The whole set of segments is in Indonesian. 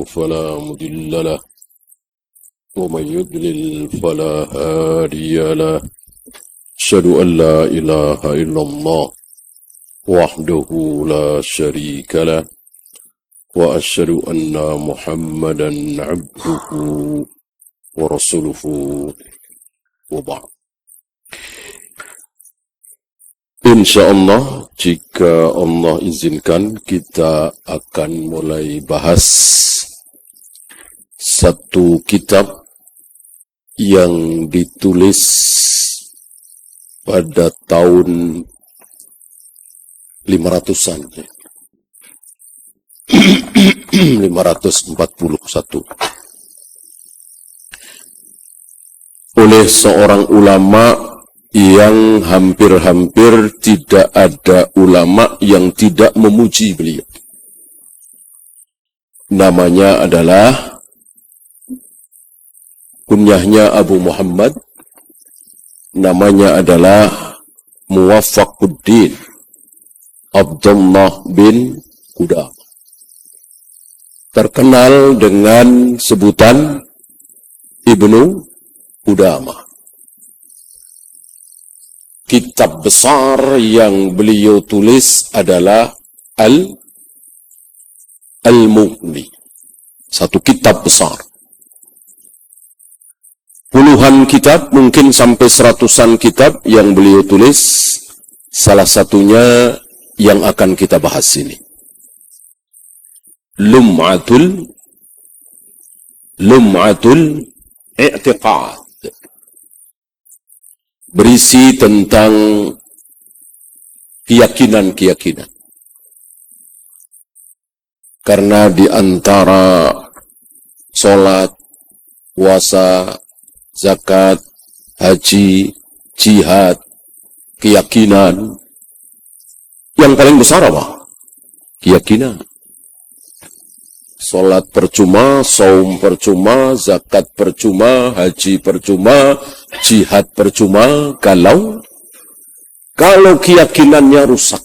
فلا مضل له ومن يضلل فلا هادي له أشهد أن لا إله إلا الله وحده لا شريك له وأشهد أن محمدا عبده ورسوله وبعد. InsyaAllah, jika Allah izinkan, kita akan mulai bahas satu kitab yang ditulis pada tahun 500-an. 541. Oleh seorang ulama yang hampir-hampir tidak ada ulama yang tidak memuji beliau. Namanya adalah, kunyahnya Abu Muhammad, namanya adalah Muwaffaquddin Abdullah bin Qudamah. Terkenal dengan sebutan Ibnu Qudamah. Kitab besar yang beliau tulis adalah Al-Mughni. Satu kitab besar. Puluhan kitab, mungkin sampai 100-an kitab yang beliau tulis. Salah satunya yang akan kita bahas ini. Lum'atul I'tiqad. Berisi tentang keyakinan-keyakinan. Karena di antara sholat, puasa, zakat, haji, jihad, keyakinan, yang paling besar apa? Keyakinan. Sholat percuma, saum percuma, zakat percuma, haji percuma, jihad percuma, kalau keyakinannya rusak.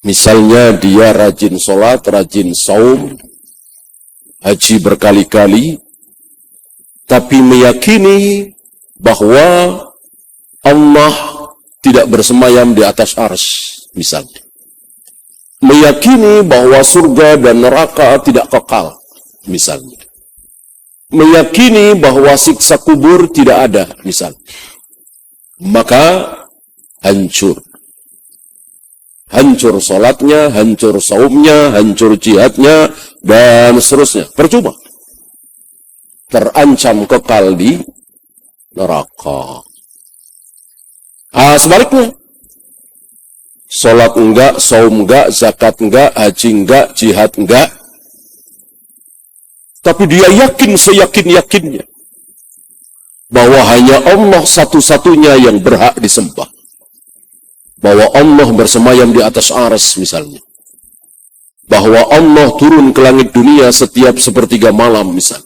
Misalnya dia rajin sholat, rajin saum, haji berkali-kali, tapi meyakini bahwa Allah tidak bersemayam di atas arsy, misalnya. Meyakini bahwa surga dan neraka tidak kekal, misalnya. Meyakini bahwa siksa kubur tidak ada, misalnya. Maka hancur. Hancur sholatnya, hancur saumnya, hancur jihadnya, dan seterusnya. Percuma. Terancam kekal di neraka. Sebaliknya. Sholat enggak, saum enggak, zakat enggak, haji enggak, jihad enggak. Tapi dia yakin seyakin-yakinnya bahwa hanya Allah satu-satunya yang berhak disembah. Bahwa Allah bersemayam di atas arsy misalnya. Bahwa Allah turun ke langit dunia setiap sepertiga malam misalnya.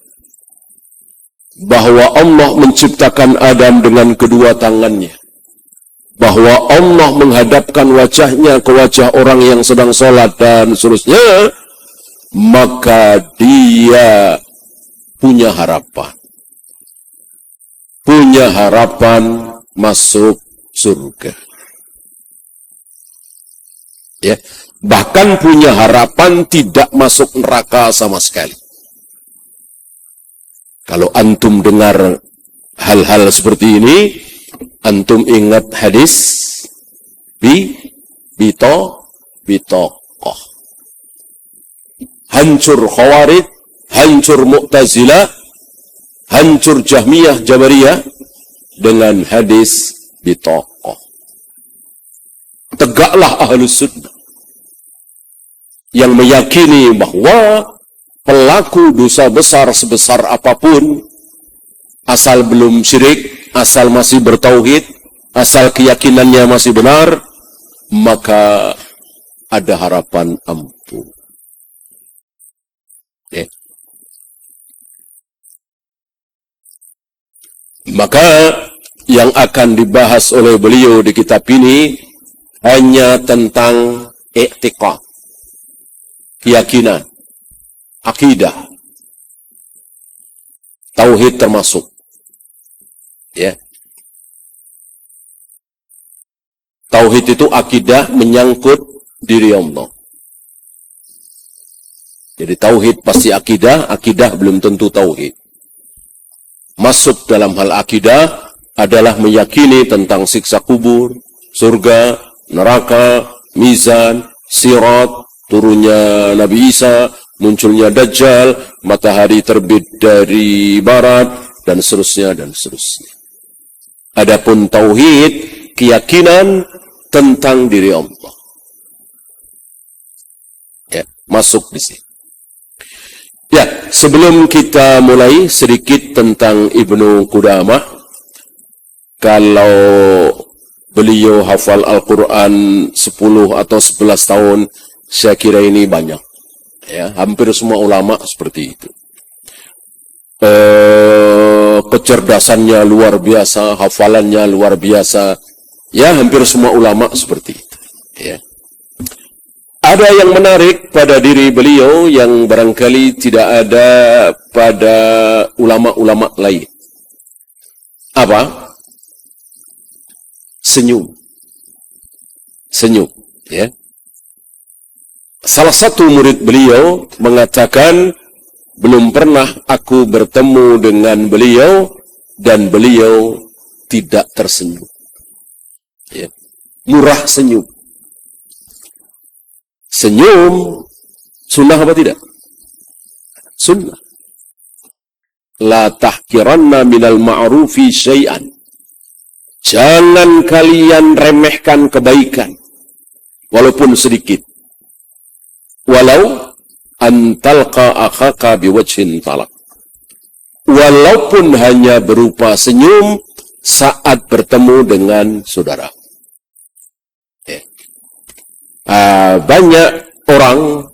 Bahwa Allah menciptakan Adam dengan kedua tangannya. Bahwa Allah menghadapkan wajahnya ke wajah orang yang sedang sholat dan seterusnya, maka dia punya harapan. Punya harapan masuk surga. Ya, bahkan punya harapan tidak masuk neraka sama sekali. Kalau antum dengar hal-hal seperti ini, antum ingat hadis bitoqoh. Hancur Khawarij, hancur Mu'tazilah, hancur Jahmiyah, Jabariyah dengan hadis bitoqoh. Tegaklah Ahlus Sunnah yang meyakini bahwa pelaku dosa besar sebesar apapun, asal belum syirik, asal masih bertauhid, asal keyakinannya masih benar, maka ada harapan ampun. Ya. Maka yang akan dibahas oleh beliau di kitab ini hanya tentang i'tiqad. keyakinan, akidah, tauhid termasuk. Ya. Tauhid itu akidah menyangkut diri Allah. Jadi tauhid pasti akidah, akidah belum tentu tauhid. Masuk dalam hal akidah adalah meyakini tentang siksa kubur, surga, neraka, mizan, sirat, turunnya Nabi Isa, munculnya Dajjal, matahari terbit dari barat, dan seterusnya, dan seterusnya. Adapun tauhid, keyakinan tentang diri Allah. Ya, masuk di sini. Ya, sebelum kita mulai sedikit tentang Ibnu Qudamah, kalau beliau hafal Al-Quran 10 atau 11 tahun, saya kira ini banyak. Ya, hampir semua ulama seperti itu. Kecerdasannya luar biasa, hafalannya luar biasa. Ya, hampir semua ulama seperti itu. Ya. Ada yang menarik pada diri beliau yang barangkali tidak ada pada ulama-ulama lain. Apa? Senyum. Senyum. Ya. Salah satu murid beliau mengatakan, belum pernah aku bertemu dengan beliau dan beliau tidak tersenyum. Ya. Murah senyum. Senyum sunnah apa tidak? Sunnah. La tahkiranna minal ma'rufi syai'an. Jangan kalian remehkan kebaikan walaupun sedikit. Walau antalqa akhaka biwajhin talaq. Walaupun hanya berupa senyum saat bertemu dengan saudara. Banyak orang,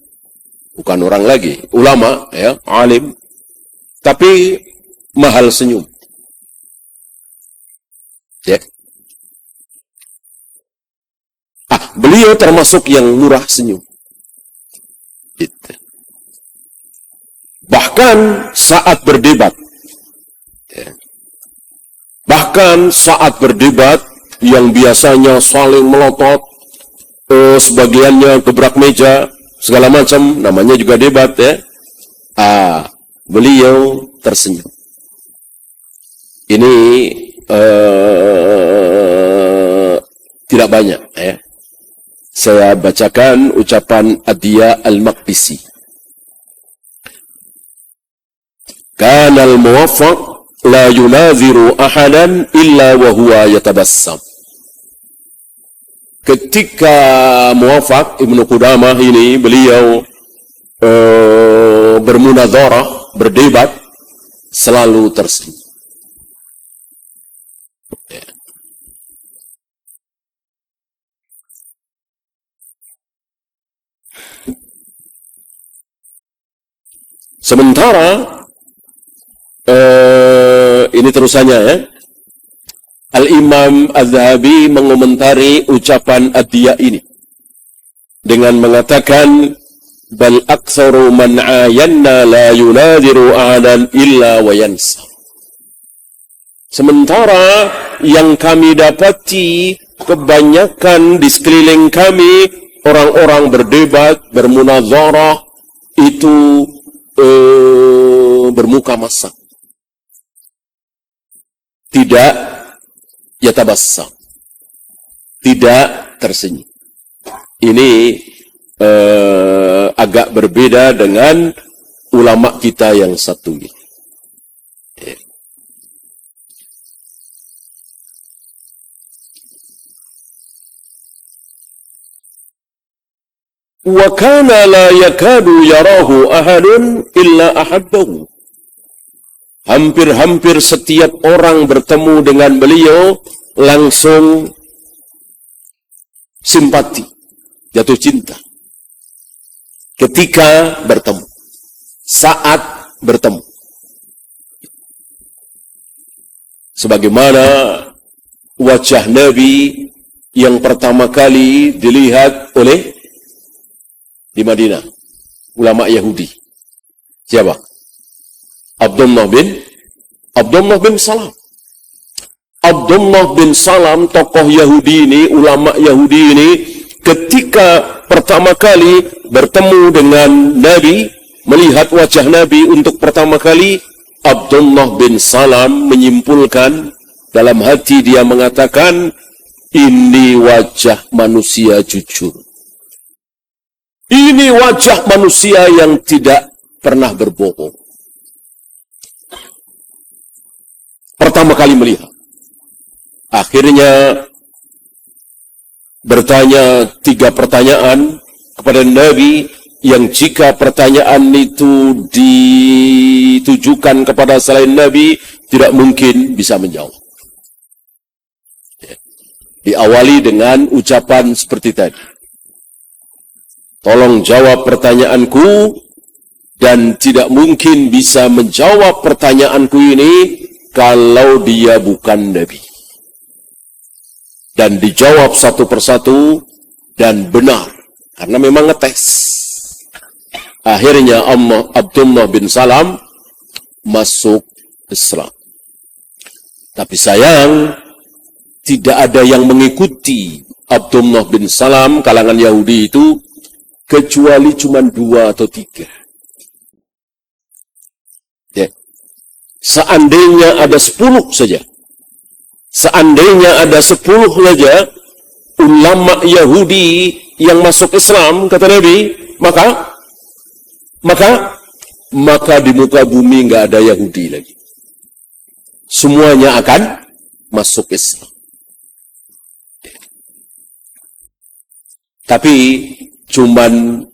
bukan orang lagi, ulama, ya, alim, tapi mahal senyum. Ya. Beliau termasuk yang murah senyum. Gitu. Bahkan saat berdebat, ya. Bahkan saat berdebat yang biasanya saling melotot, sebagiannya gebrak meja, segala macam, namanya juga debat, ya. Beliau tersenyum. Ini tidak banyak, ya. Saya bacakan ucapan Adhiya Al-Maqdisi. Kana al-muwaffaq la yunaziru ahadan illa wa huwa yatabassam. Ketika muwafaq Ibnu Qudamah ini, beliau bermunadzarah, berdebat, selalu tersenyum. Ya. Sementara ini terusannya, ya. Al-Imam Az-Zahabi mengomentari ucapan Adhiya ini dengan mengatakan, bal aktsaru man ayanna la yunadiru ahadan illa wa yansa. Sementara yang kami dapati, kebanyakan di sekeliling kami, orang-orang berdebat, bermunazarah, itu bermuka masam. Tidak yatabassam. Tidak tersenyum. Ini agak berbeda dengan ulama kita yang satu ini. Wa kana la yakadu yarahu ahadun illa ahabbahu. Hampir-hampir setiap orang bertemu dengan beliau langsung simpati, jatuh cinta. Ketika bertemu, saat bertemu. Sebagaimana wajah Nabi yang pertama kali dilihat oleh di Madinah, ulama Yahudi. Siapa? Abdullah bin Salam. Abdullah bin Salam, tokoh Yahudi ini, ulama Yahudi ini, ketika pertama kali bertemu dengan Nabi, melihat wajah Nabi untuk pertama kali, Abdullah bin Salam menyimpulkan, dalam hati dia mengatakan, ini wajah manusia jujur. Ini wajah manusia yang tidak pernah berbohong. Pertama kali melihat. Akhirnya bertanya 3 pertanyaan kepada Nabi, yang jika pertanyaan itu ditujukan kepada selain Nabi, tidak mungkin bisa menjawab. Diawali dengan ucapan seperti tadi. Tolong jawab pertanyaanku, dan tidak mungkin bisa menjawab pertanyaanku ini kalau dia bukan Nabi. Dan dijawab satu persatu, dan benar. Karena memang ngetes. Akhirnya Abdullah bin Salam masuk Islam. Tapi sayang, tidak ada yang mengikuti Abdullah bin Salam, kalangan Yahudi itu, kecuali cuma 2 atau 3. Ya. Seandainya ada 10 saja, seandainya ada 10 saja ulama Yahudi yang masuk Islam, kata Nabi, maka di muka bumi nggak ada Yahudi lagi. Semuanya akan masuk Islam. Tapi cuman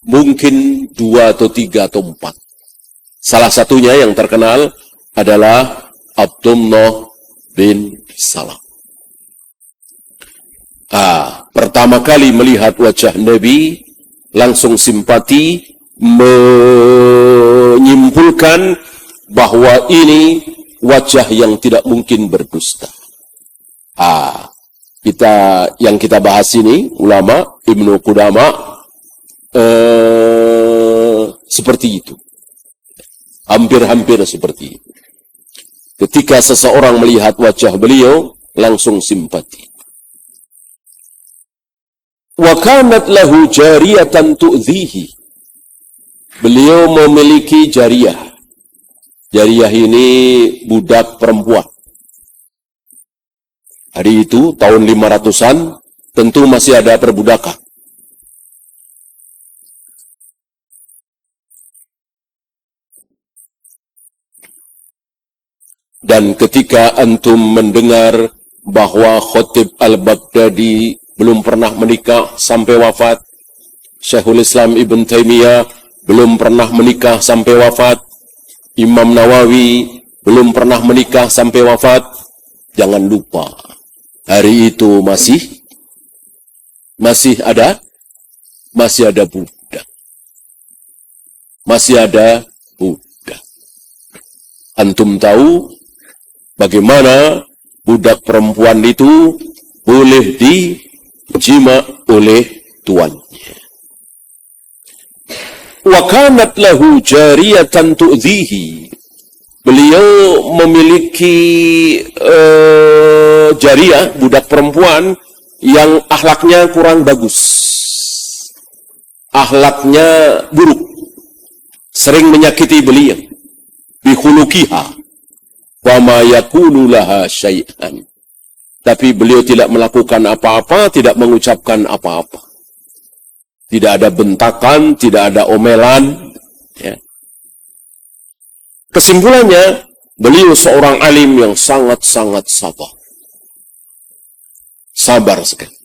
mungkin 2 atau 3 atau 4. Salah satunya yang terkenal adalah Abdullah bin Salam. Pertama kali melihat wajah Nabi, langsung simpati, menyimpulkan bahwa ini wajah yang tidak mungkin berdusta. Yang kita bahas ini, ulama Ibnu Qudama, seperti itu. Hampir-hampir seperti itu. Ketika seseorang melihat wajah beliau, langsung simpati. Wa kanat lahu jariyatan tu'dhihi. Beliau memiliki jariyah. Jariyah ini budak perempuan. Hari itu, tahun 500-an, tentu masih ada perbudakan. Dan ketika antum mendengar bahwa Khatib al-Baghdadi belum pernah menikah sampai wafat, Syekhul Islam Ibn Taimiyah belum pernah menikah sampai wafat, Imam Nawawi belum pernah menikah sampai wafat, jangan lupa, hari itu masih ada budak. Masih ada budak. Antum tahu bagaimana budak perempuan itu boleh dijima oleh tuannya. Wa kanat lahu jariyatan tu'dhihi. Beliau memiliki jariyah, budak perempuan yang akhlaknya kurang bagus. Akhlaknya buruk. Sering menyakiti beliau. Bikhuluqiha. Wa ma yakulu laha syai'an. Tapi beliau tidak melakukan apa-apa, tidak mengucapkan apa-apa. Tidak ada bentakan, tidak ada omelan. Ya. Kesimpulannya, beliau seorang alim yang sangat-sangat sabar. Sabar sekali.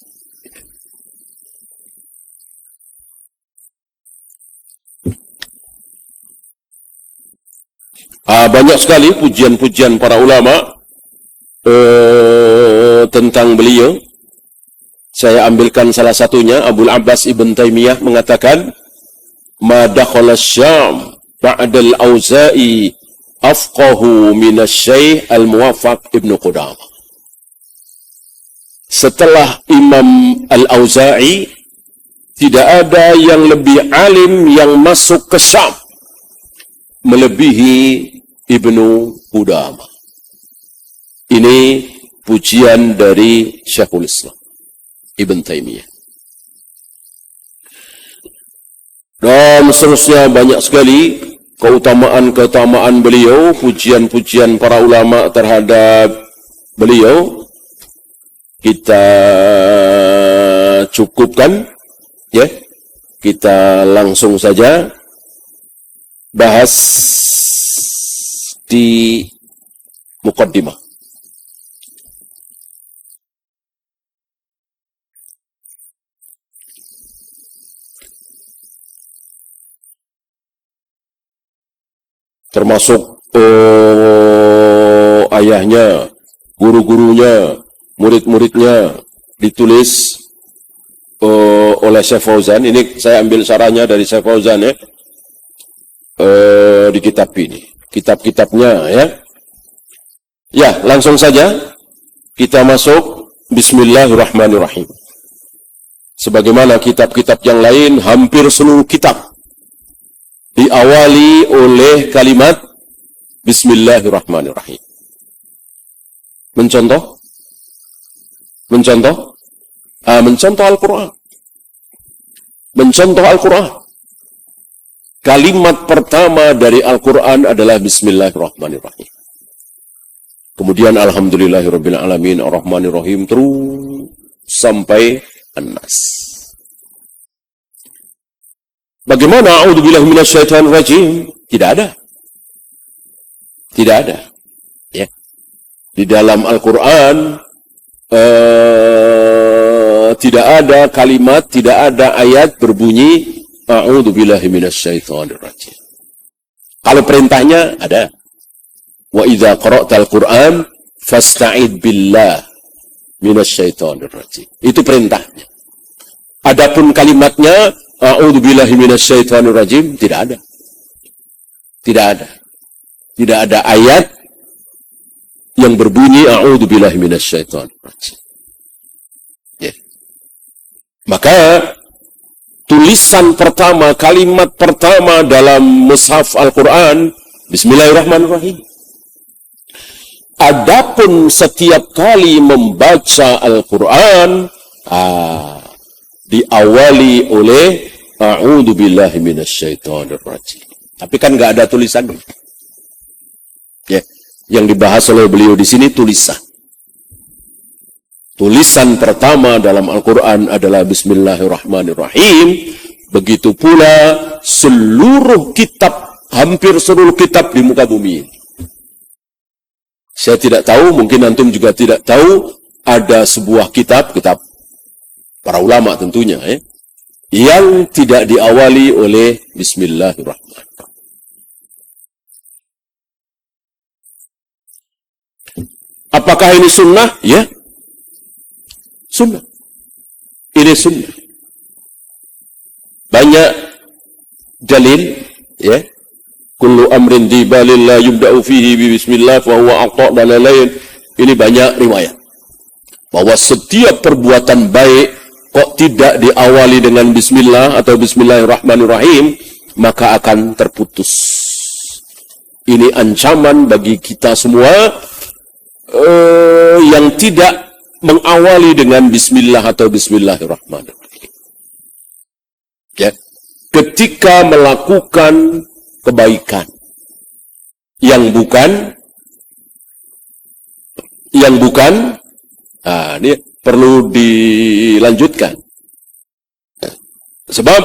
Banyak sekali pujian-pujian para ulama tentang beliau. Saya ambilkan salah satunya. Abul Abbas Ibn Taimiyah mengatakan, ma dakhala Syam ba'dal Auza'i afqahu minasy-Syaikh al-Muwaffaq Ibnu Qudamah. Setelah Imam Al-Auza'i Tidak ada yang lebih alim yang masuk ke Syam melebihi Ibnu Qudamah. Ini pujian dari Syekhul Islam Ibn Taimiyah. Dan seterusnya banyak sekali keutamaan-keutamaan beliau, pujian-pujian para ulama terhadap beliau. Kita cukupkan, ya. Kita langsung saja bahas di muqaddimah. Termasuk ayahnya, guru-gurunya, murid-muridnya ditulis oleh Syekh Fauzan. Ini saya ambil syarahnya dari Syekh Fauzan, ya. Di kitab ini, kitab-kitabnya, ya. Ya, langsung saja kita masuk. Bismillahirrahmanirrahim. Sebagaimana kitab-kitab yang lain, hampir seluruh kitab diawali oleh kalimat Bismillahirrahmanirrahim. Mencontoh Al-Quran. Mencontoh Al-Quran. Kalimat pertama dari Al-Quran adalah Bismillahirrahmanirrahim. Kemudian Alhamdulillahirabbil alamin Ar-Rahmanirrahim terus sampai An-Nas. Bagaimana a'udzubillahi minasyaitonir rajim? Tidak ada. Tidak ada. Ya. Di dalam Al-Quran tidak ada kalimat, tidak ada ayat berbunyi a'udzubillahi minasyaitonir rajim. Kalau perintahnya ada. Wa idza qara'tal Qur'an fasta'id billah minasyaitonir rajim. Itu perintahnya. Adapun kalimatnya a'udzubillahi minasyaitonir rajim tidak ada. Tidak ada. Tidak ada ayat yang berbunyi a'udzubillahi minasyaitonir rajim. Ya. Maka tulisan pertama, kalimat pertama dalam mushaf Al-Quran Bismillahirrahmanirrahim. Adapun setiap kali membaca Al-Quran diawali oleh a'udzubillahi minasyaitonir rajim. Tapi kan nggak ada tulisan. Ya, yang dibahas oleh beliau di sini tulisan. Tulisan pertama dalam Al-Quran adalah Bismillahirrahmanirrahim. Begitu pula seluruh kitab, hampir seluruh kitab di muka bumi ini. Saya tidak tahu, mungkin antum juga tidak tahu, ada sebuah kitab para ulama tentunya, ya, yang tidak diawali oleh Bismillahirrahmanirrahim. Apakah ini sunnah? Ya, sunnah. Ini sunnah. Banyak dalil, ya. Kullu amrin dibalil la yubda'u fihi bi bismillah fa huwa aqta' dan lain-lain. Ini banyak riwayat bahwa setiap perbuatan baik kok tidak diawali dengan bismillah atau bismillahirrahmanirrahim, maka akan terputus. Ini ancaman bagi kita semua yang tidak mengawali dengan bismillah atau bismillahirrahmanirrahim. Ya, ketika melakukan kebaikan yang bukan, ini perlu dilanjutkan. Sebab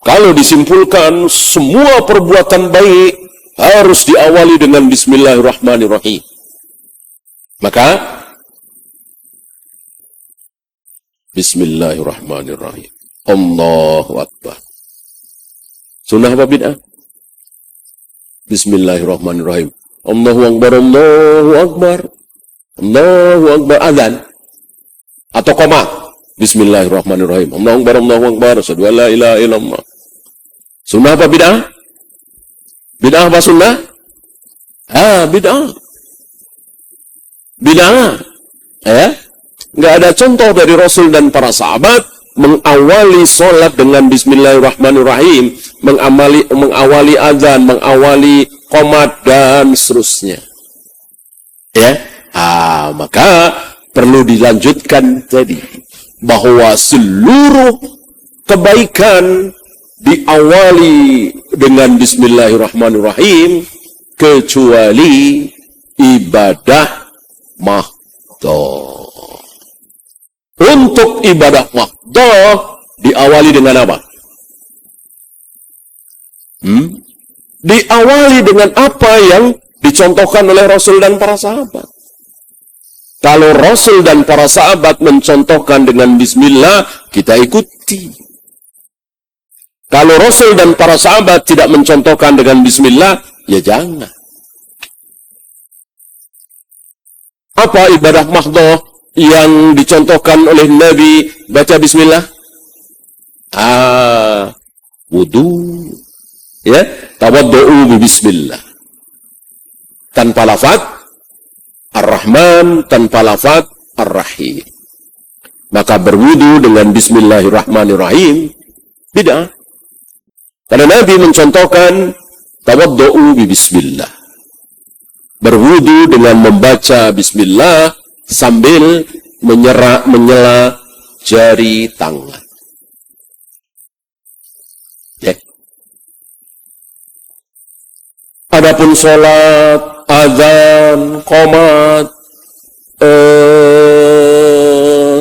kalau disimpulkan semua perbuatan baik harus diawali dengan Bismillahirrahmanirrahim, maka Bismillahirrahmanirrahim, Allahu Akbar. Sunnah apa bid'ah? Bismillahirrahmanirrahim. Allahu Akbar, Allahu Akbar, Allahu Akbar, azan atau qomat. Bismillahirrahmanirrahim. Allahu Akbar, Allahu Akbar, asyhadu an la ilaha illallah. Sunnah apa bid'ah? Bid'ah apa sunnah? Bid'ah. Bid'ah. Ya? Enggak ada contoh dari Rasul dan para sahabat mengawali sholat dengan bismillahirrahmanirrahim, mengawali azan, mengawali qomat, dan seterusnya. Ya, maka perlu dilanjutkan tadi bahwa seluruh kebaikan diawali dengan bismillahirrahmanirrahim kecuali ibadah mahdoh. Untuk ibadah mahdoh diawali dengan apa? Diawali dengan apa yang dicontohkan oleh Rasul dan para sahabat. Kalau Rasul dan para sahabat mencontohkan dengan bismillah, kita ikuti. Kalau Rasul dan para sahabat tidak mencontohkan dengan bismillah, ya jangan. Apa ibadah mahdoh yang dicontohkan oleh Nabi baca bismillah? Wudu. Ya, tawaddu'u bismillah. Tanpa lafaz Ar-Rahman, tanpa lafaz Ar-Rahim. Maka berwudu dengan bismillahirrahmanirrahim bid'ah. Karena Nabi mencontohkan tawaddu'u bismillah. Berwudu dengan membaca bismillah sambil menyela jari tangan. Ya. Adapun sholat, azan, qomat,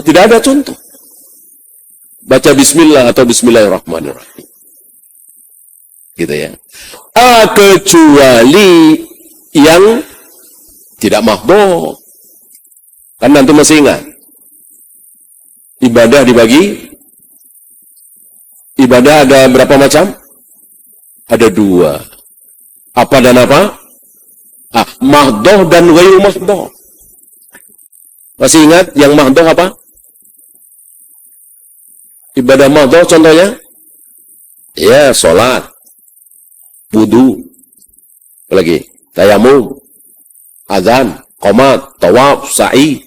tidak ada contoh baca bismillah atau bismillahirrahmanirrahim. Gitu ya. Kecuali yang tidak mahdoh. Kan nanti masih ingat. Ibadah dibagi. Ibadah ada berapa macam? Ada 2. Apa dan apa? Mahdoh dan ghairu mahdoh. Masih ingat yang mahdoh apa? Ibadah mahdoh contohnya? Ya, sholat, wudu, lagi tayamum, azan, qomat, tawaf, sa'i,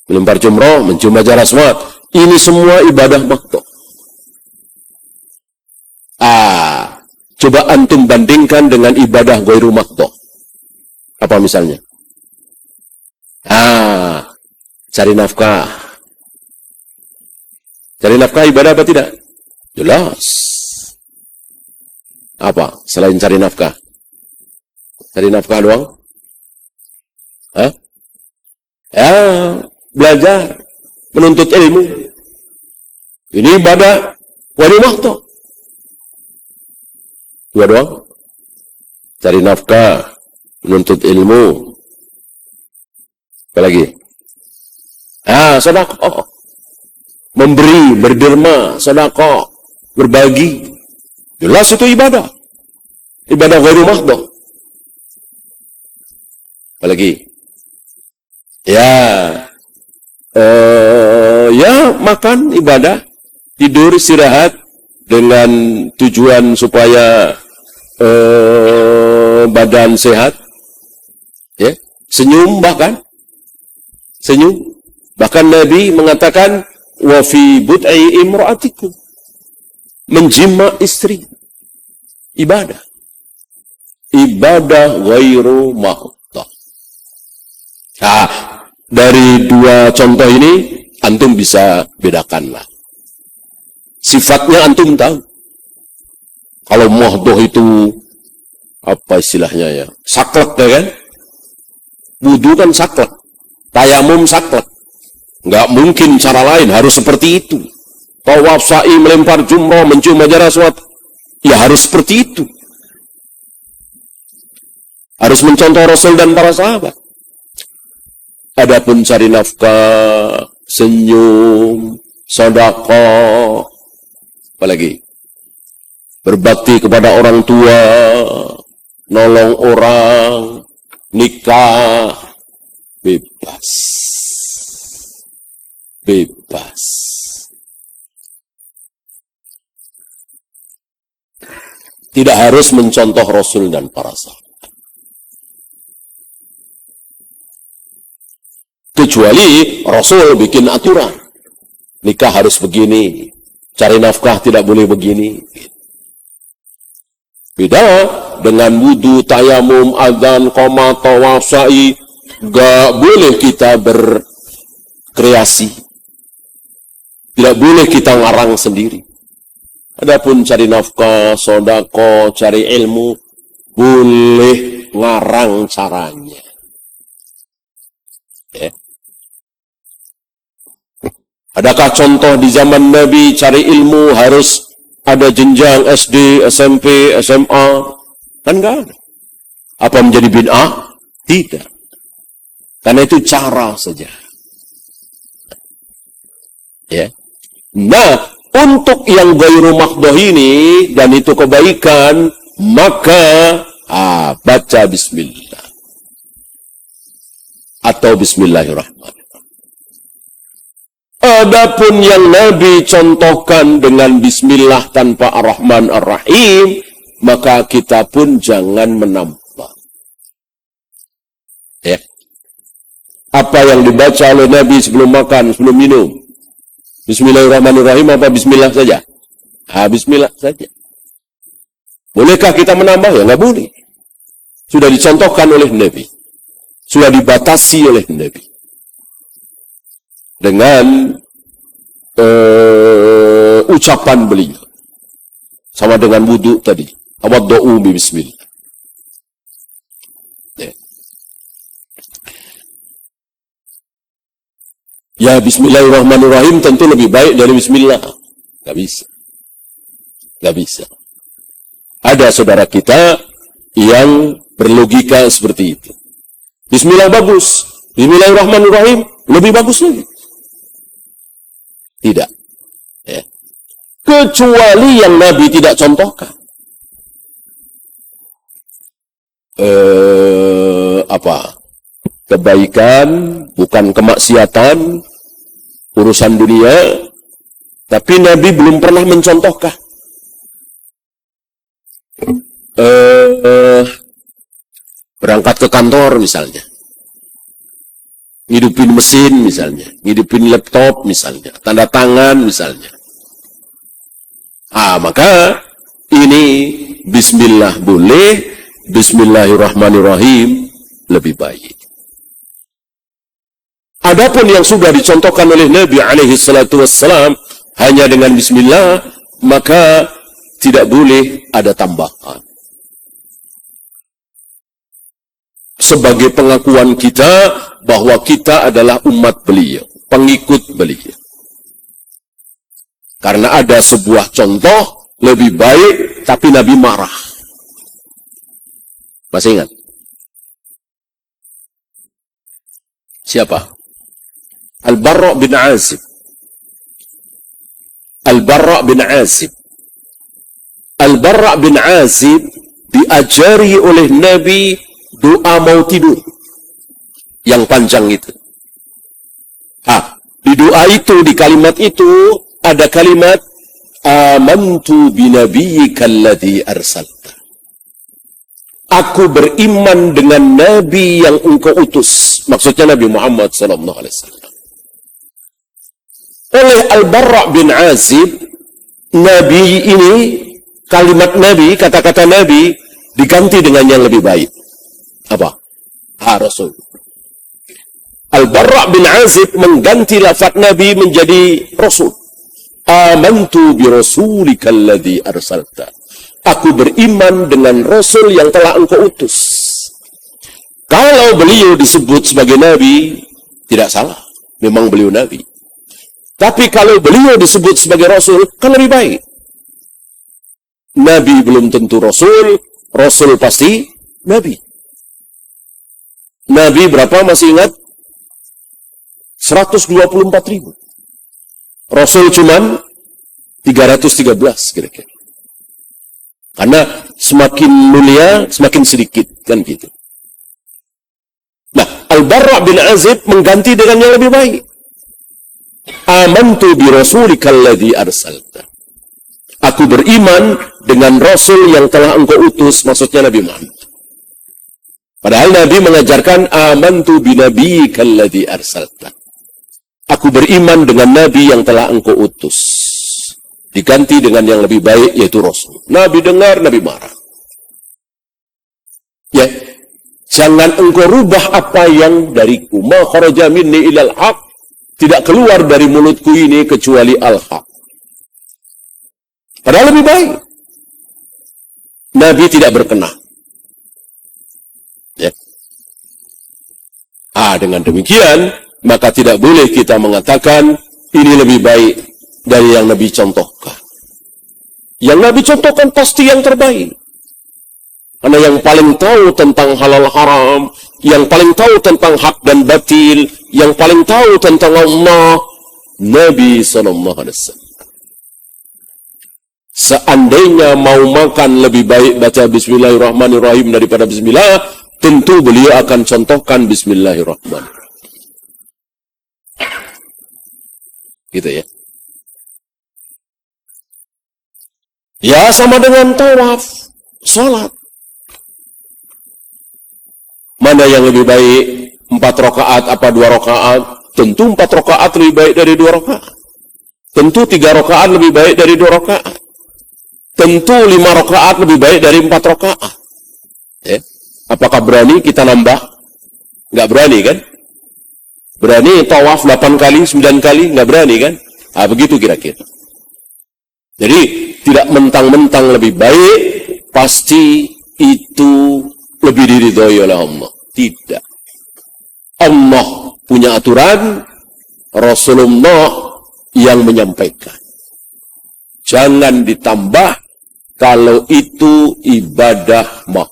melempar jumroh, mencium hajar aswad. Ini semua ibadah mahdoh. Coba antum bandingkan dengan ibadah ghairu mahdoh. Apa misalnya? Cari nafkah. Cari nafkah ibadah apa tidak? Jelas. Apa selain cari nafkah? Cari nafkah doang? Ya, belajar, menuntut ilmu. Ini ibadah ghairu mahdoh. 2 doang. Cari nafkah, menuntut ilmu. Apa lagi? Sedekah. Memberi, berderma, sedekah, berbagi. Jelas itu ibadah. Ibadah ghairu mahdoh. Apa lagi? Ya, makan, ibadah. Tidur, istirahat dengan tujuan supaya badan sehat. Ya, senyum bahkan. Senyum. Bahkan Nabi mengatakan wa fi bud'i imra'atikum. Menjima istri. Ibadah. Ibadah ghairu mahdoh. Dari 2 contoh ini antum bisa bedakanlah. Sifatnya antum tahu. Kalau mahdoh itu apa istilahnya ya? Saklek ya kan? Wudu kan saklek. Tayamum saklek. Nggak mungkin cara lain, harus seperti itu. Tawaf, sa'i, melempar jumroh, mencium hajar aswad. Ya harus seperti itu. Harus mencontoh Rasul dan para sahabat. Adapun cari nafkah, senyum, sedekah, apalagi berbakti kepada orang tua, nolong orang, nikah, bebas. Bebas. Tidak harus mencontoh Rasul dan para sahabat. Kecuali Rasul bikin aturan. nikah harus begini, cari nafkah tidak boleh begini. Beda dengan wudu, tayamum, adzan, qomat, tawaf, sa'i, gak boleh kita berkreasi. Tidak boleh kita ngarang sendiri. Adapun cari nafkah, sedekah, cari ilmu, boleh ngarang caranya. Ya. Adakah contoh di zaman Nabi cari ilmu harus ada jenjang SD, SMP, SMA? Kan enggak ada. Apa menjadi bid'ah? Tidak. Karena itu cara saja. Ya. Nah, untuk yang ghairu makhdoh ini, dan itu kebaikan, maka baca bismillah. Atau bismillahirrahmanirrahim. Adapun yang Nabi contohkan dengan bismillah tanpa ar-Rahman ar-Rahim, maka kita pun jangan menambah. Ya. Apa yang dibaca oleh Nabi sebelum makan, sebelum minum? Bismillahirrahmanirrahim apa bismillah saja? Bismillah saja. Bolehkah kita menambah? Ya, nggak boleh. Sudah dicontohkan oleh Nabi. Sudah dibatasi oleh Nabi. Dengan ucapan beliau. Sama dengan wudu tadi. Tawaddu'u bi bismillah. Ya, bismillahirrahmanirrahim tentu lebih baik dari bismillah. Gak bisa. Gak bisa. Ada saudara kita yang berlogika seperti itu. Bismillah bagus. Bismillahirrahmanirrahim lebih bagus lagi. Tidak. Ya. Kecuali yang Nabi tidak contohkan. Kebaikan, bukan kemaksiatan, urusan dunia, tapi Nabi belum pernah mencontohkan. Berangkat ke kantor misalnya. Ngidupin mesin misalnya, ngidupin laptop misalnya, tanda tangan misalnya. Maka ini bismillah boleh, bismillahirrahmanirrahim lebih baik. Adapun yang sudah dicontohkan oleh Nabi alaihi salatu wassalam hanya dengan bismillah, maka tidak boleh ada tambahan. Sebagai pengakuan kita bahwa kita adalah umat beliau, pengikut beliau. Karena ada sebuah contoh lebih baik, tapi Nabi marah. Masih ingat? Siapa? Al-Barra' bin Azib. Al-Barra' bin Azib. Al-Barra' bin Azib diajari oleh Nabi doa mau tidur yang panjang itu. Di doa itu, di kalimat itu ada kalimat amantu binabiyyika alladhi arsalta. Aku beriman dengan Nabi yang engkau utus. Maksudnya Nabi Muhammad sallallahu alaihi wasallam. Oleh Al-Barra' bin Azib, Nabi ini, kalimat Nabi, kata-kata Nabi diganti dengan yang lebih baik. Apa? Rasul. Al-Barra' bin Azib mengganti lafaz Nabi menjadi Rasul. Amantu bi rasulika alladhi arsalta. Aku beriman dengan Rasul yang telah engkau utus. Kalau beliau disebut sebagai Nabi, tidak salah. Memang beliau Nabi. Tapi kalau beliau disebut sebagai Rasul, kan lebih baik. Nabi belum tentu Rasul, Rasul pasti Nabi. Nabi berapa masih ingat? 124.000. Rasul cuman 313 kira-kira. Karena semakin mulia, semakin sedikit. Kan gitu. Nah, Al-Barra' bin Azib mengganti dengan yang lebih baik. Amantu bi rasulika alladhi arsalta. Aku beriman dengan Rasul yang telah engkau utus, maksudnya Nabi Muhammad. Padahal Nabi mengajarkan amantu bi nabiyyika alladhi arsalta. Aku beriman dengan Nabi yang telah engkau utus. Diganti dengan yang lebih baik, yaitu Rasul. Nabi dengar, Nabi marah. Ya, jangan engkau rubah apa yang dariku. Ma kharaja minni ilal haq. Tidak keluar dari mulutku ini kecuali al-haq. Padahal lebih baik. Nabi tidak berkenan. Ya. Dengan demikian, maka tidak boleh kita mengatakan ini lebih baik dari yang Nabi contohkan. Yang Nabi contohkan pasti yang terbaik. Karena yang paling tahu tentang halal haram, yang paling tahu tentang hak dan batil, yang paling tahu tentang Allah, Nabi SAW. Seandainya mau makan lebih baik baca Bismillahirrahmanirrahim daripada Bismillah, tentu beliau akan contohkan Bismillahirrahmanirrahim. Gitu ya. Ya, sama dengan tawaf, sholat. Mana yang lebih baik? 4 rakaat apa 2 rakaat? Tentu 4 rakaat lebih baik dari 2 rakaat. Tentu 3 rakaat lebih baik dari 2 rakaat. Tentu 5 rakaat lebih baik dari 4 rakaat. Ya. Apakah berani kita nambah? Nggak berani kan? Berani tawaf 8 kali, 9 kali? Nggak berani kan? Begitu kira-kira. Jadi tidak mentang-mentang lebih baik, pasti itu lebih diridhoi oleh Allah. Tidak. Allah punya aturan, Rasulullah yang menyampaikan. Jangan ditambah kalau itu ibadah makhluk.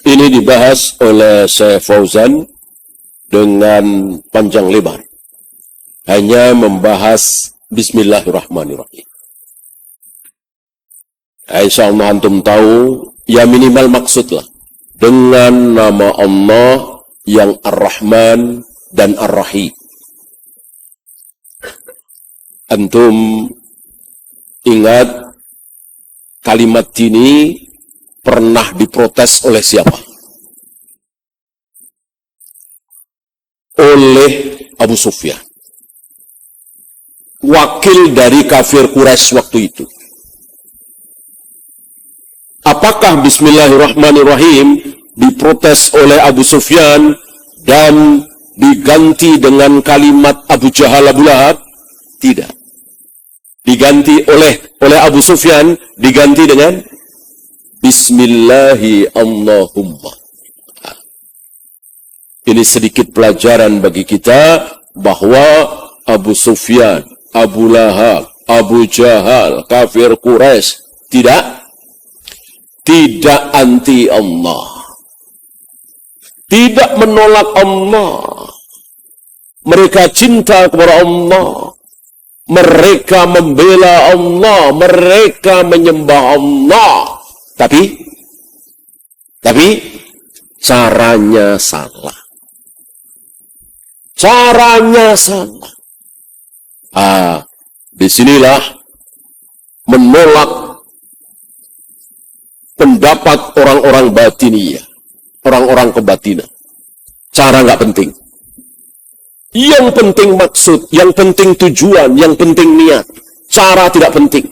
Ini dibahas oleh Syekh Fauzan dengan panjang lebar. Hanya membahas Bismillahirrahmanirrahim. Insyaallah antum tahu, ya minimal maksudlah. Dengan nama Allah yang Ar-Rahman dan Ar-Rahim. Antum ingat kalimat ini pernah diprotes oleh siapa? Oleh Abu Sufyan. Wakil dari kafir Quraisy waktu itu. Apakah Bismillahirrahmanirrahim diprotes oleh Abu Sufyan dan diganti dengan kalimat Abu Jahal Abu Lahab? Tidak. Diganti oleh Abu Sufyan, diganti dengan Bismillahi Allahumma. Ini sedikit pelajaran bagi kita bahwa Abu Sufyan, Abu Lahab, Abu Jahal, kafir Quraisy tidak anti Allah. Tidak menolak Allah. Mereka cinta kepada Allah. Mereka membela Allah. Mereka menyembah Allah. Tapi caranya salah. Caranya salah. Disinilah menolak pendapat orang-orang batiniyah, orang-orang kebatinan. Cara nggak penting. Yang penting maksud, yang penting tujuan, yang penting niat. Cara tidak penting.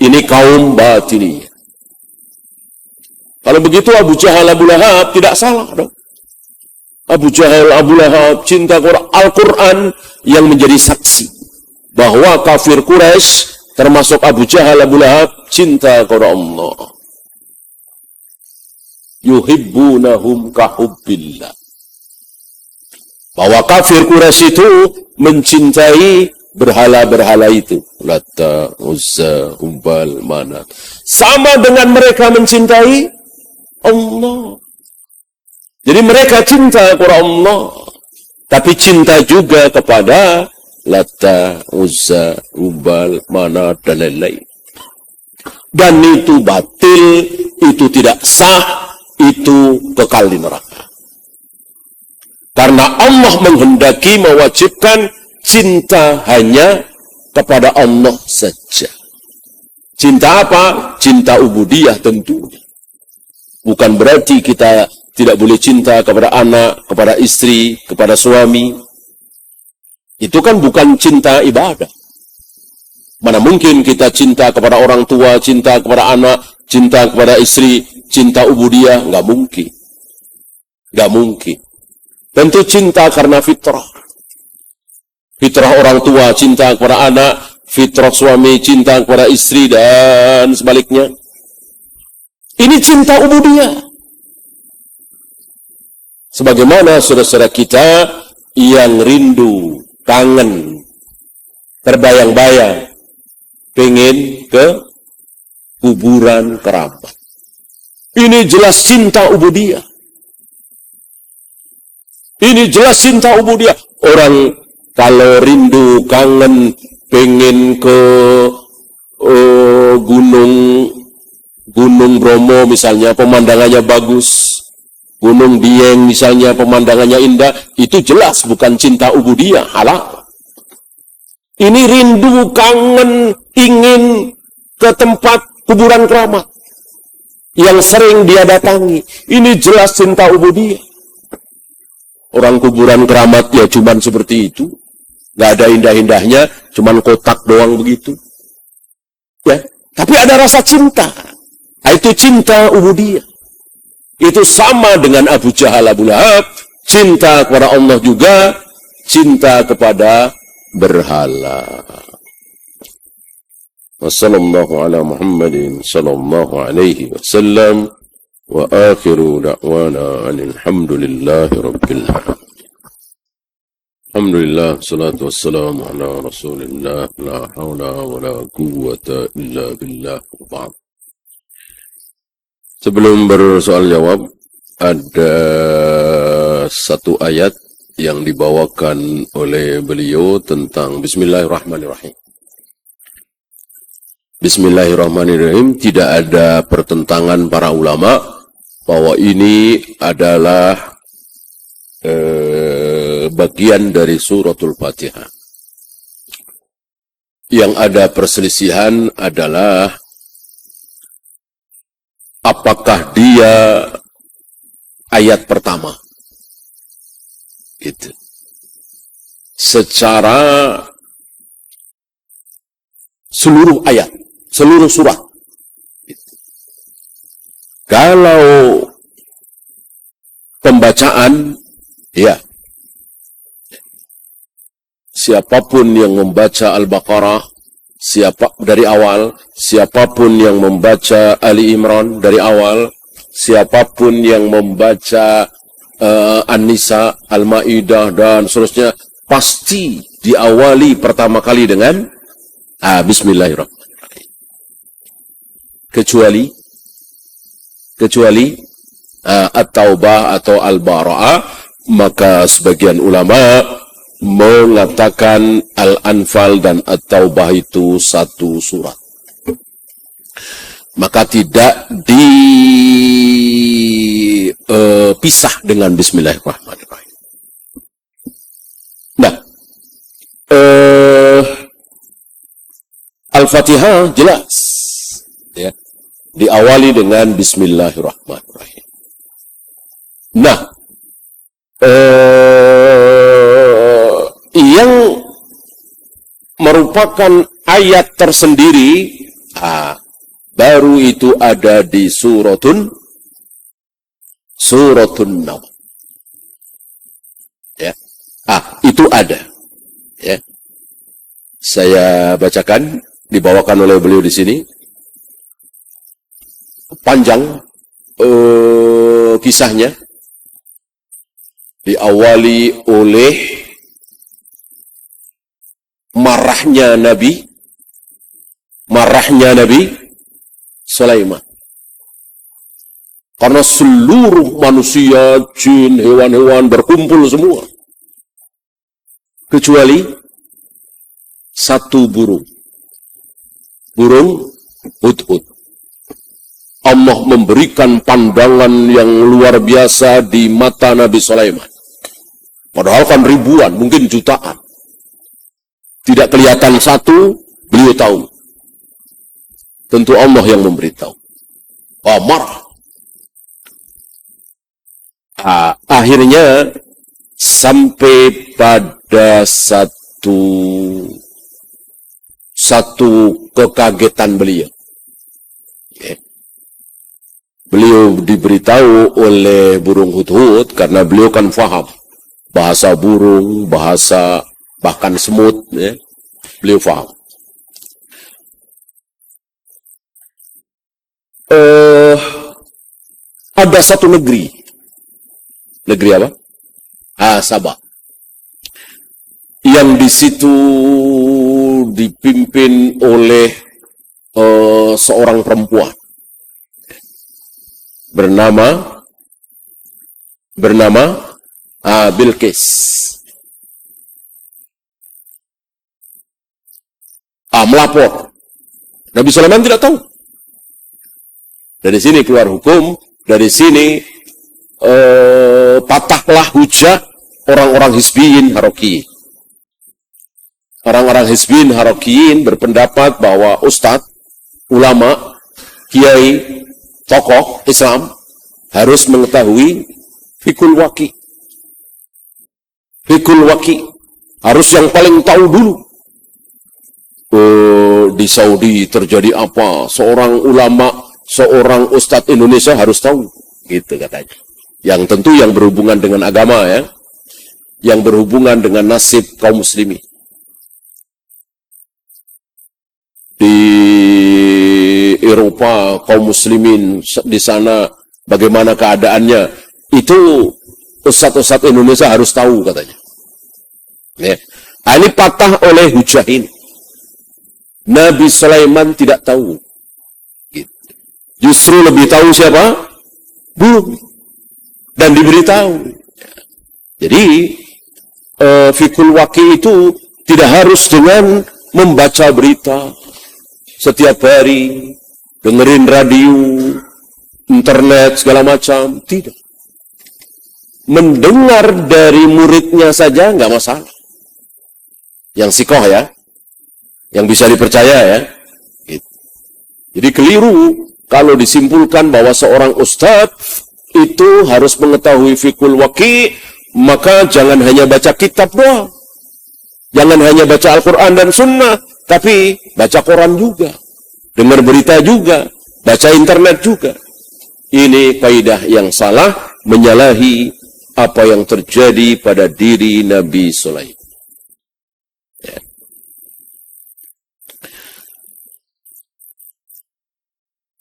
Ini kaum batiniyah. Kalau begitu Abu Jahal Abu Lahab tidak salah dong. Abu Jahal Abu Lahab cinta Al-Quran yang menjadi saksi bahwa kafir Quraisy termasuk Abu Jahal Abu Lahab cinta kepada Allah. Yuhibbunahum kahubbillah. Bahwa kafir Quraisy itu mencintai berhala-berhala itu. Lata, Uzza, Hubal, Manat. Sama dengan mereka mencintai Allah. Jadi mereka cinta kepada Allah. Tapi cinta juga kepada Lata, Uzza, Hubal, Manat, dan lain-lain. Dan itu batil, itu tidak sah, itu kekal di neraka. Karena Allah menghendaki mewajibkan cinta hanya kepada Allah saja. Cinta apa? Cinta ubudiyah tentunya. Bukan berarti kita tidak boleh cinta kepada anak, kepada istri, kepada suami. Itu kan bukan cinta ibadah. Mana mungkin kita cinta kepada orang tua, cinta kepada anak, cinta kepada istri, cinta ubudiyah? Nggak mungkin. Nggak mungkin. Tentu cinta karena fitrah. Fitrah orang tua cinta kepada anak, fitrah suami cinta kepada istri, dan sebaliknya. Ini cinta ubudiyah. Sebagaimana saudara-saudara kita yang rindu, kangen, terbayang-bayang, pengen ke kuburan kerabat. Ini jelas cinta ubudiyah. Ini jelas cinta ubudiyah. Orang kalau rindu, kangen, pengen ke Gunung Bromo misalnya, pemandangannya bagus. Gunung Dieng misalnya, pemandangannya indah. Itu jelas bukan cinta ubudiyah, halal. Ini rindu, kangen, ingin ke tempat kuburan keramat yang sering dia datangi. Ini jelas cinta ubudiyah. Orang kuburan keramat ya cuman seperti itu. Gak ada indah-indahnya, cuman kotak doang begitu. Ya, tapi ada rasa cinta. Itu cinta ubudiyah. Itu sama dengan Abu Jahal, Abu Lahab. Cinta kepada Allah juga, cinta kepada berhala. Wassallallahu ala Muhammadin sallallahu alaihi wasallam. Wa akhiru da'wana alhamdulillahi rabbil alamin. Alhamdulillah, salatu wassalamu ala rasulillah, la hawla wa la quwwata illa billah. Sebelum bersoal jawab, ada satu ayat yang dibawakan oleh beliau tentang Bismillahirrahmanirrahim. Bismillahirrahmanirrahim, tidak ada pertentangan para ulama bahwa ini adalah bagian dari suratul Fatihah. Yang ada perselisihan adalah apakah dia ayat pertama. Gitu. Secara seluruh ayat, seluruh surat. Kalau pembacaan, ya, siapapun yang membaca Al-Baqarah dari awal, siapapun yang membaca Ali Imran dari awal, siapapun yang membaca An-Nisa, Al-Ma'idah, dan seterusnya, pasti diawali pertama kali dengan Bismillahirrahmanirrahim. Kecuali At-Taubah atau Al-Bara'ah, maka sebagian ulama mengatakan Al-Anfal dan At-Taubah itu satu surat. Maka tidak dipisah dengan Bismillahirrahmanirrahim. Nah, Al-Fatihah jelas, ya, diawali dengan Bismillahirrahmanirrahim. Nah, yang merupakan ayat tersendiri, baru itu ada di suratun Nahl. Ya, itu ada. Ya, saya bacakan, dibawakan oleh beliau di sini. Panjang kisahnya, diawali oleh marahnya Nabi Sulaiman. Karena seluruh manusia, jin, hewan-hewan berkumpul semua. Kecuali satu burung. Burung Hudhud. Allah memberikan pandangan yang luar biasa di mata Nabi Sulaiman. Padahal kan ribuan, mungkin jutaan. Tidak kelihatan satu, beliau tahu. Tentu Allah yang memberitahu. Marah. Akhirnya sampai pada satu kekagetan beliau. Beliau diberitahu oleh burung hudhud karena beliau kan faham bahasa burung, bahasa bahkan semut, ya. Beliau faham. Ada satu negeri apa? Sabah. Yang di situ dipimpin oleh seorang perempuan bernama Bilqis. Melapor. Nabi Sulaiman tidak tahu. Dari sini keluar hukum, dari sini patahlah hujah orang-orang Hizbiyin Harokiyin. Orang-orang Hizbiyin Harokiyin berpendapat bahwa ustadz, ulama, kiai, tokoh Islam harus mengetahui fikul waki. Fikul waki harus yang paling tahu dulu. Di Saudi terjadi apa? Seorang ulama, seorang ustadz Indonesia harus tahu. Gitu katanya. Yang tentu yang berhubungan dengan agama, ya. Yang berhubungan dengan nasib kaum muslimin. Di Eropa, kaum muslimin di sana bagaimana keadaannya, itu ustadz-ustadz Indonesia harus tahu katanya. Ya. Ini patah oleh hujah ini. Nabi Sulaiman tidak tahu. Gitu. Justru lebih tahu siapa? Belum. Dan diberitahu. Jadi, fikul waki itu tidak harus dengan membaca berita setiap hari, dengerin radio, internet, segala macam. Tidak. Mendengar dari muridnya saja nggak masalah. Yang sikoh, ya. Yang bisa dipercaya, ya. Gitu. Jadi keliru kalau disimpulkan bahwa seorang ustadz itu harus mengetahui fikul waki, maka jangan hanya baca kitab doang. Jangan hanya baca Al-Quran dan Sunnah, tapi baca Quran juga. Dengar berita juga, baca internet juga. Ini kaidah yang salah, menyalahi apa yang terjadi pada diri Nabi Sulaiman. Ya.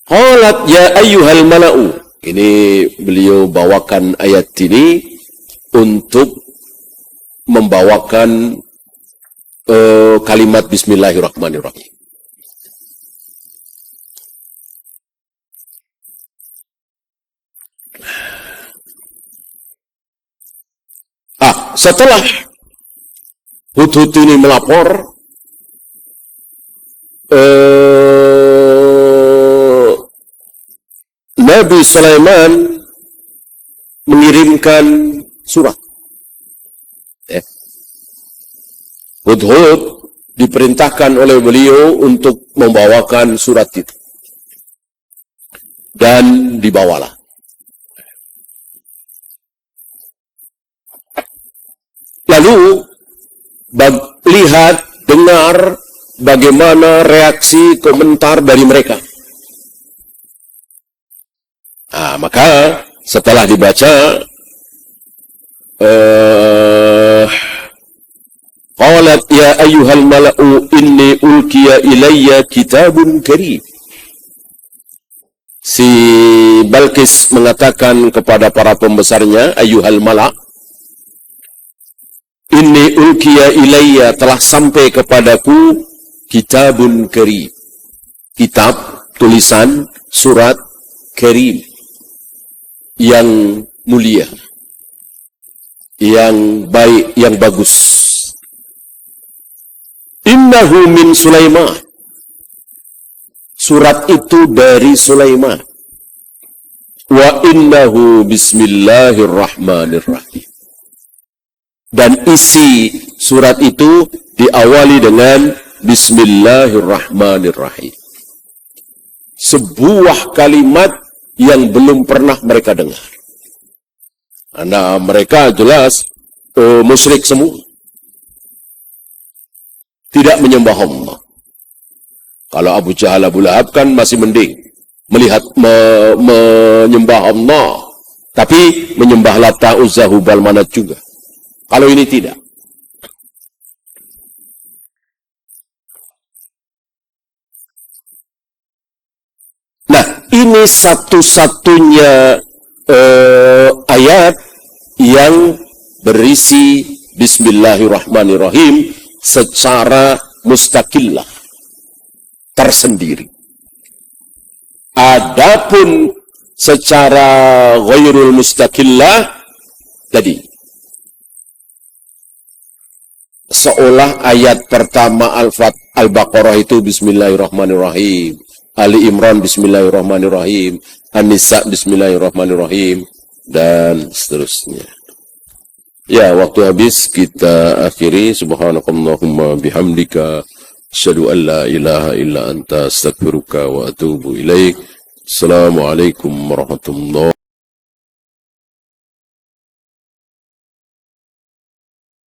Qalat ya ayyuhal mala'u. Ini beliau bawakan ayat ini untuk membawakan kalimat Bismillahirrahmanirrahim. Setelah Hudhud ini melapor, Nabi Sulaiman mengirimkan surat. Hudhud diperintahkan oleh beliau untuk membawakan surat itu. Dan dibawalah. Lalu lihat, dengar bagaimana reaksi komentar dari mereka. Maka setelah dibaca, qalat ya ayyuhal mala'u inni ulkiya ilayya kitabun karim. Si Balqis mengatakan kepada para pembesarnya, ayyuhal mala', inni ulkiya ilayya, telah sampai kepadaku kitabun karim. Kitab, tulisan, surat karim. Yang mulia. Yang baik, yang bagus. Innahu min Sulaiman. Surat itu dari Sulaiman. Wa innahu bismillahirrahmanirrahim. Dan isi surat itu diawali dengan Bismillahirrahmanirrahim. Sebuah kalimat yang belum pernah mereka dengar. Karena mereka jelas musyrik semua. Tidak menyembah Allah. Kalau Abu Jahal, Abu Lahab kan masih mending. Melihat menyembah Allah. Tapi menyembah Lata, Uzza, Hubal, Manat juga. Kalau ini tidak. Nah, ini satu-satunya ayat yang berisi Bismillahirrahmanirrahim secara mustakillah, tersendiri. Adapun secara ghairul mustakillah tadi, seolah ayat pertama Al-Baqarah itu Bismillahirrahmanirrahim, Ali Imran Bismillahirrahmanirrahim, An-Nisa Bismillahirrahmanirrahim, dan seterusnya. Ya, waktu habis, kita akhiri. Subhanakallahumma bihamdika, asyhadu an la ilaha illa anta, astaghfiruka wa atubu ilaik. Assalamualaikum warahmatullahi wabarakatuh.